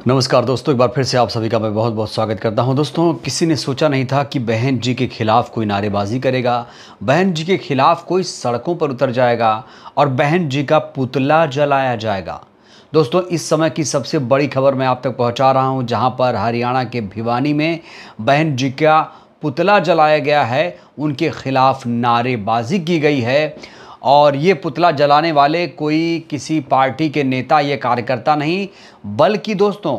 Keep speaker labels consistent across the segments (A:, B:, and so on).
A: नमस्कार दोस्तों, एक बार फिर से आप सभी का मैं बहुत बहुत स्वागत करता हूं। दोस्तों, किसी ने सोचा नहीं था कि बहन जी के खिलाफ कोई नारेबाजी करेगा, बहन जी के खिलाफ कोई सड़कों पर उतर जाएगा और बहन जी का पुतला जलाया जाएगा। दोस्तों, इस समय की सबसे बड़ी खबर मैं आप तक पहुंचा रहा हूं, जहां पर हरियाणा के भिवानी में बहन जी का पुतला जलाया गया है, उनके खिलाफ नारेबाजी की गई है। और ये पुतला जलाने वाले कोई किसी पार्टी के नेता या कार्यकर्ता नहीं, बल्कि दोस्तों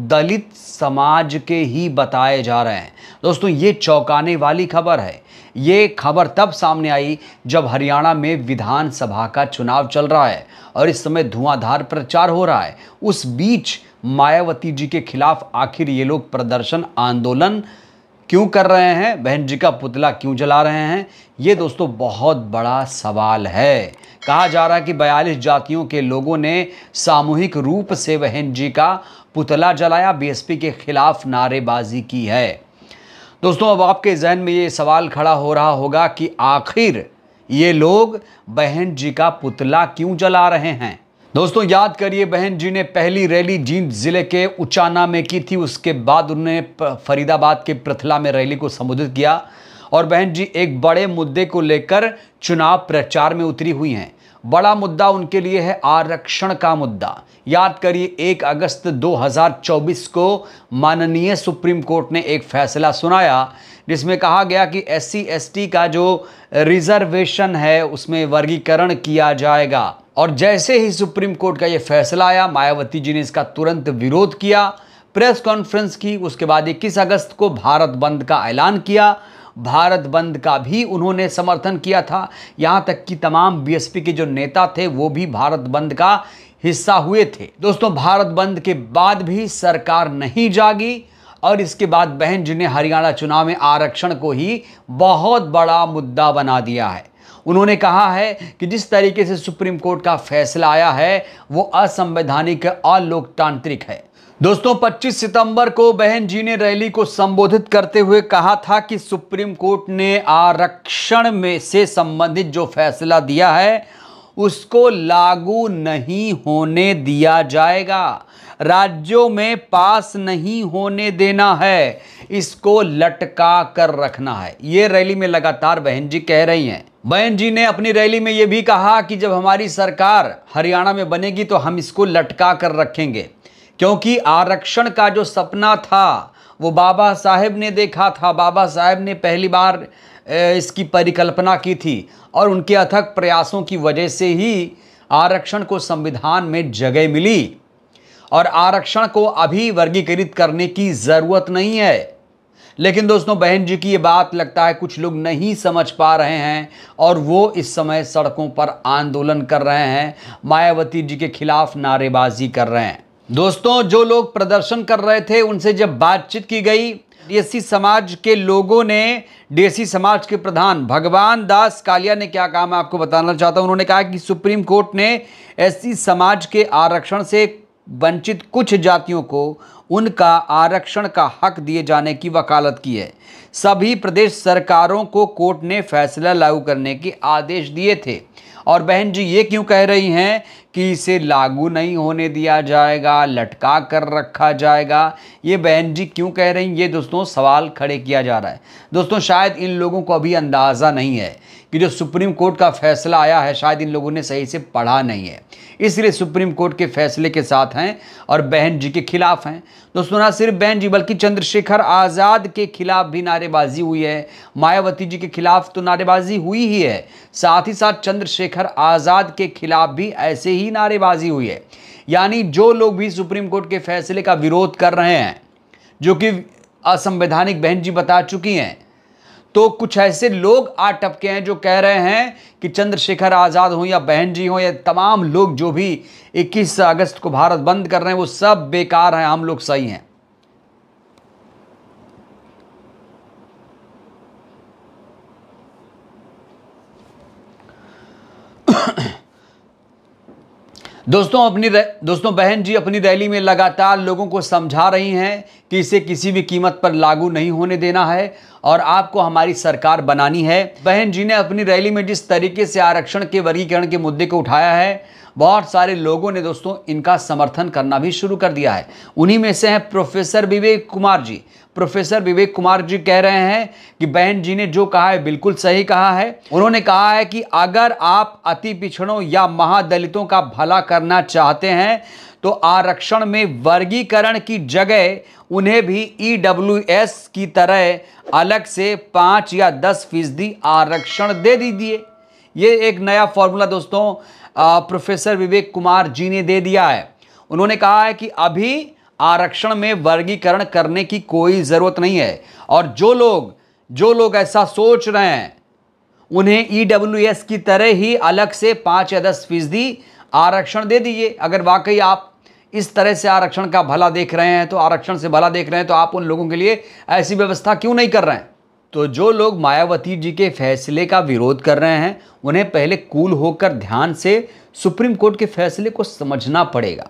A: दलित समाज के ही बताए जा रहे हैं। दोस्तों, ये चौंकाने वाली खबर है। ये खबर तब सामने आई जब हरियाणा में विधानसभा का चुनाव चल रहा है और इस समय धुआंधार प्रचार हो रहा है। उस बीच मायावती जी के खिलाफ आखिर ये लोग प्रदर्शन आंदोलन क्यों कर रहे हैं, बहन जी का पुतला क्यों जला रहे हैं, ये दोस्तों बहुत बड़ा सवाल है। कहा जा रहा है कि 42 जातियों के लोगों ने सामूहिक रूप से बहन जी का पुतला जलाया, बीएसपी के खिलाफ नारेबाजी की है। दोस्तों, अब आपके जहन में ये सवाल खड़ा हो रहा होगा कि आखिर ये लोग बहन जी का पुतला क्यों जला रहे हैं। दोस्तों, याद करिए, बहन जी ने पहली रैली जींद जिले के उचाना में की थी। उसके बाद उन्होंने फरीदाबाद के पृथला में रैली को संबोधित किया और बहन जी एक बड़े मुद्दे को लेकर चुनाव प्रचार में उतरी हुई हैं। बड़ा मुद्दा उनके लिए है आरक्षण का मुद्दा। याद करिए, 1 अगस्त 2024 को माननीय सुप्रीम कोर्ट ने एक फैसला सुनाया जिसमें कहा गया कि SC/ST का जो रिजर्वेशन है उसमें वर्गीकरण किया जाएगा। और जैसे ही सुप्रीम कोर्ट का ये फैसला आया, मायावती जी ने इसका तुरंत विरोध किया, प्रेस कॉन्फ्रेंस की। उसके बाद 21 अगस्त को भारत बंद का ऐलान किया। भारत बंद का भी उन्होंने समर्थन किया था। यहाँ तक कि तमाम बीएसपी के जो नेता थे वो भी भारत बंद का हिस्सा हुए थे। दोस्तों, भारत बंद के बाद भी सरकार नहीं जागी और इसके बाद बहन जी ने हरियाणा चुनाव में आरक्षण को ही बहुत बड़ा मुद्दा बना दिया है। उन्होंने कहा है कि जिस तरीके से सुप्रीम कोर्ट का फैसला आया है वो असंवैधानिक, अलोकतांत्रिक है। दोस्तों, 25 सितंबर को बहन जी ने रैली को संबोधित करते हुए कहा था कि सुप्रीम कोर्ट ने आरक्षण में से संबंधित जो फैसला दिया है उसको लागू नहीं होने दिया जाएगा, राज्यों में पास नहीं होने देना है, इसको लटका कर रखना है। ये रैली में लगातार बहन जी कह रही हैं। बहन जी ने अपनी रैली में ये भी कहा कि जब हमारी सरकार हरियाणा में बनेगी तो हम इसको लटका कर रखेंगे, क्योंकि आरक्षण का जो सपना था वो बाबा साहेब ने देखा था। बाबा साहेब ने पहली बार इसकी परिकल्पना की थी और उनके अथक प्रयासों की वजह से ही आरक्षण को संविधान में जगह मिली और आरक्षण को अभी वर्गीकृत करने की ज़रूरत नहीं है। लेकिन दोस्तों, बहन जी की ये बात लगता है कुछ लोग नहीं समझ पा रहे हैं और वो इस समय सड़कों पर आंदोलन कर रहे हैं, मायावती जी के खिलाफ नारेबाजी कर रहे हैं। दोस्तों, जो लोग प्रदर्शन कर रहे थे उनसे जब बातचीत की गई, डीएससी समाज के लोगों ने, डीएससी समाज के प्रधान भगवान दास कालिया ने क्या कहा मैं आपको बताना चाहता हूं। उन्होंने कहा कि सुप्रीम कोर्ट ने एससी समाज के आरक्षण से वंचित कुछ जातियों को उनका आरक्षण का हक दिए जाने की वकालत की है। सभी प्रदेश सरकारों को कोर्ट ने फैसला लागू करने के आदेश दिए थे। और बहन जी ये क्यों कह रही हैं कि इसे लागू नहीं होने दिया जाएगा, लटका कर रखा जाएगा, ये बहन जी क्यों कह रही हैं, ये दोस्तों सवाल खड़े किया जा रहा है। दोस्तों, शायद इन लोगों को अभी अंदाज़ा नहीं है कि जो सुप्रीम कोर्ट का फैसला आया है शायद इन लोगों ने सही से पढ़ा नहीं है, इसलिए सुप्रीम कोर्ट के फैसले के साथ हैं और बहन जी के खिलाफ हैं। दोस्तों, ना सिर्फ बहन जी बल्कि चंद्रशेखर आज़ाद के खिलाफ भी नारेबाजी हुई है, मायावती जी के खिलाफ तो नारेबाजी हुई ही है, साथ ही साथ चंद्रशेखर आज़ाद के खिलाफ भी ऐसे ही नारेबाजी हुई है। यानी जो लोग भी सुप्रीम कोर्ट के फैसले का विरोध कर रहे हैं, जो कि असंवैधानिक बहन जी बता चुकी हैं, तो कुछ ऐसे लोग आ टपके हैं जो कह रहे हैं कि चंद्रशेखर आज़ाद हो या बहन जी हो या तमाम लोग जो भी 21 अगस्त को भारत बंद कर रहे हैं वो सब बेकार हैं, हम लोग सही हैं। दोस्तों बहन जी अपनी रैली में लगातार लोगों को समझा रही हैं कि इसे किसी भी कीमत पर लागू नहीं होने देना है और आपको हमारी सरकार बनानी है। बहन जी ने अपनी रैली में जिस तरीके से आरक्षण के वर्गीकरण के मुद्दे को उठाया है बहुत सारे लोगों ने दोस्तों इनका समर्थन करना भी शुरू कर दिया है। उन्हीं में से हैं प्रोफेसर विवेक कुमार जी। प्रोफेसर विवेक कुमार जी कह रहे हैं कि बहन जी ने जो कहा है बिल्कुल सही कहा है। उन्होंने कहा है कि अगर आप अति पिछड़ों या महादलितों का भला करना चाहते हैं तो आरक्षण में वर्गीकरण की जगह उन्हें भी ईडब्ल्यूएस की तरह अलग से 5 या 10% आरक्षण दे दीजिए। ये एक नया फॉर्मूला दोस्तों प्रोफेसर विवेक कुमार जी ने दे दिया है। उन्होंने कहा है कि अभी आरक्षण में वर्गीकरण करने की कोई जरूरत नहीं है, और जो लोग ऐसा सोच रहे हैं उन्हें ईडब्ल्यूएस की तरह ही अलग से 5 या 10% आरक्षण दे दीजिए। अगर वाकई आप इस तरह से आरक्षण का भला देख रहे हैं, तो आरक्षण से भला देख रहे हैं, तो आप उन लोगों के लिए ऐसी व्यवस्था क्यों नहीं कर रहे हैं? तो जो लोग मायावती जी के फैसले का विरोध कर रहे हैं, उन्हें पहले कूल होकर ध्यान से सुप्रीम कोर्ट के फैसले को समझना पड़ेगा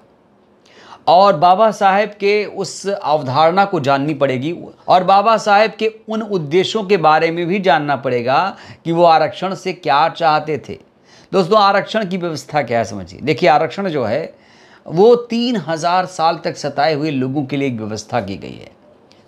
A: और बाबा साहेब के उस अवधारणा को जाननी पड़ेगी, और बाबा साहेब के उन उद्देश्यों के बारे में भी जानना पड़ेगा कि वो आरक्षण से क्या चाहते थे। दोस्तों, आरक्षण की व्यवस्था क्या है समझिए। देखिए, आरक्षण जो है वो 3000 साल तक सताए हुए लोगों के लिए एक व्यवस्था की गई है।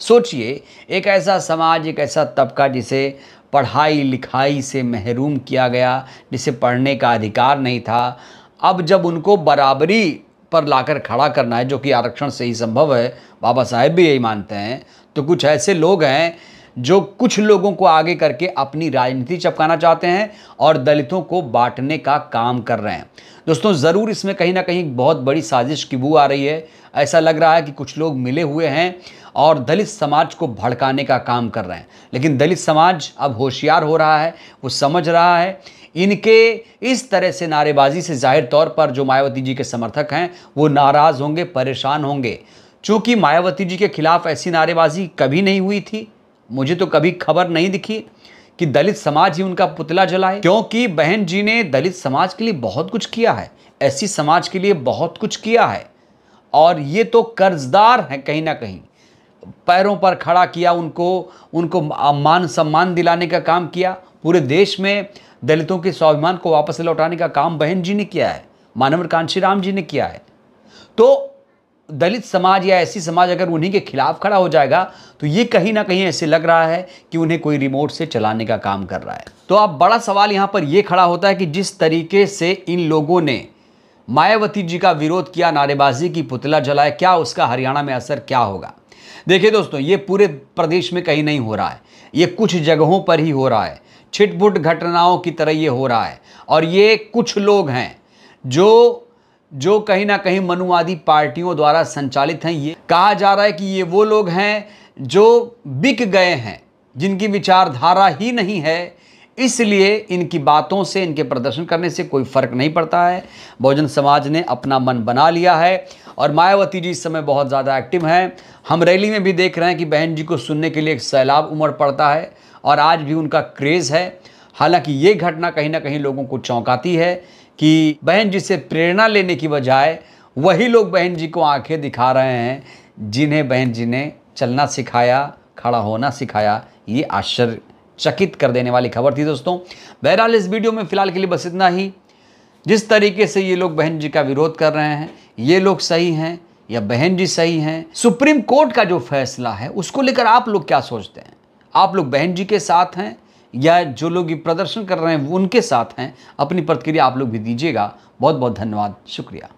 A: सोचिए, एक ऐसा समाज, एक ऐसा तबका जिसे पढ़ाई लिखाई से महरूम किया गया, जिसे पढ़ने का अधिकार नहीं था, अब जब उनको बराबरी पर लाकर खड़ा करना है, जो कि आरक्षण से ही संभव है, बाबा साहेब भी यही मानते हैं, तो कुछ ऐसे लोग हैं जो कुछ लोगों को आगे करके अपनी राजनीति चपकाना चाहते हैं और दलितों को बांटने का काम कर रहे हैं। दोस्तों, ज़रूर इसमें कहीं ना कहीं बहुत बड़ी साजिश की बू आ रही है। ऐसा लग रहा है कि कुछ लोग मिले हुए हैं और दलित समाज को भड़काने का काम कर रहे हैं। लेकिन दलित समाज अब होशियार हो रहा है, वो समझ रहा है इनके इस तरह से नारेबाजी से जाहिर तौर पर जो मायावती जी के समर्थक हैं वो नाराज़ होंगे, परेशान होंगे। चूँकि मायावती जी के खिलाफ ऐसी नारेबाजी कभी नहीं हुई थी, मुझे तो कभी खबर नहीं दिखी कि दलित समाज ही उनका पुतला जलाए, क्योंकि बहन जी ने दलित समाज के लिए बहुत कुछ किया है, ऐसी समाज के लिए बहुत कुछ किया है, और ये तो कर्जदार हैं कहीं ना कहीं। पैरों पर खड़ा किया, उनको मान सम्मान दिलाने का काम किया। पूरे देश में दलितों के स्वाभिमान को वापस लौटाने का काम बहन जी ने किया है, मानव कांशीराम जी ने किया है। तो दलित समाज या ऐसी समाज अगर उन्हीं के खिलाफ खड़ा हो जाएगा तो ये कहीं ना कहीं ऐसे लग रहा है कि उन्हें कोई रिमोट से चलाने का काम कर रहा है। तो अब बड़ा सवाल यहाँ पर यह खड़ा होता है कि जिस तरीके से इन लोगों ने मायावती जी का विरोध किया, नारेबाजी की, पुतला जलाया, क्या उसका हरियाणा में असर क्या होगा? देखिए दोस्तों, ये पूरे प्रदेश में कहीं नहीं हो रहा है, ये कुछ जगहों पर ही हो रहा है। छिटपुट घटनाओं की तरह ये हो रहा है, और ये कुछ लोग हैं जो कहीं ना कहीं मनुवादी पार्टियों द्वारा संचालित हैं। ये कहा जा रहा है कि ये वो लोग हैं जो बिक गए हैं, जिनकी विचारधारा ही नहीं है, इसलिए इनकी बातों से, इनके प्रदर्शन करने से कोई फर्क नहीं पड़ता है। बहुजन समाज ने अपना मन बना लिया है और मायावती जी इस समय बहुत ज़्यादा एक्टिव हैं। हम रैली में भी देख रहे हैं कि बहन जी को सुनने के लिए एक सैलाब उमड़ पड़ता है और आज भी उनका क्रेज़ है। हालांकि ये घटना कहीं ना कहीं लोगों को चौंकाती है कि बहन जी से प्रेरणा लेने की बजाय वही लोग बहन जी को आंखें दिखा रहे हैं जिन्हें बहन जी ने चलना सिखाया, खड़ा होना सिखाया। ये आश्चर्यचकित कर देने वाली खबर थी दोस्तों। बहरहाल इस वीडियो में फ़िलहाल के लिए बस इतना ही। जिस तरीके से ये लोग बहन जी का विरोध कर रहे हैं, ये लोग सही हैं या बहन जी सही हैं? सुप्रीम कोर्ट का जो फैसला है उसको लेकर आप लोग क्या सोचते हैं? आप लोग बहन जी के साथ हैं या जो लोग ये प्रदर्शन कर रहे हैं वो उनके साथ हैं? अपनी प्रतिक्रिया आप लोग भी दीजिएगा। बहुत बहुत धन्यवाद, शुक्रिया।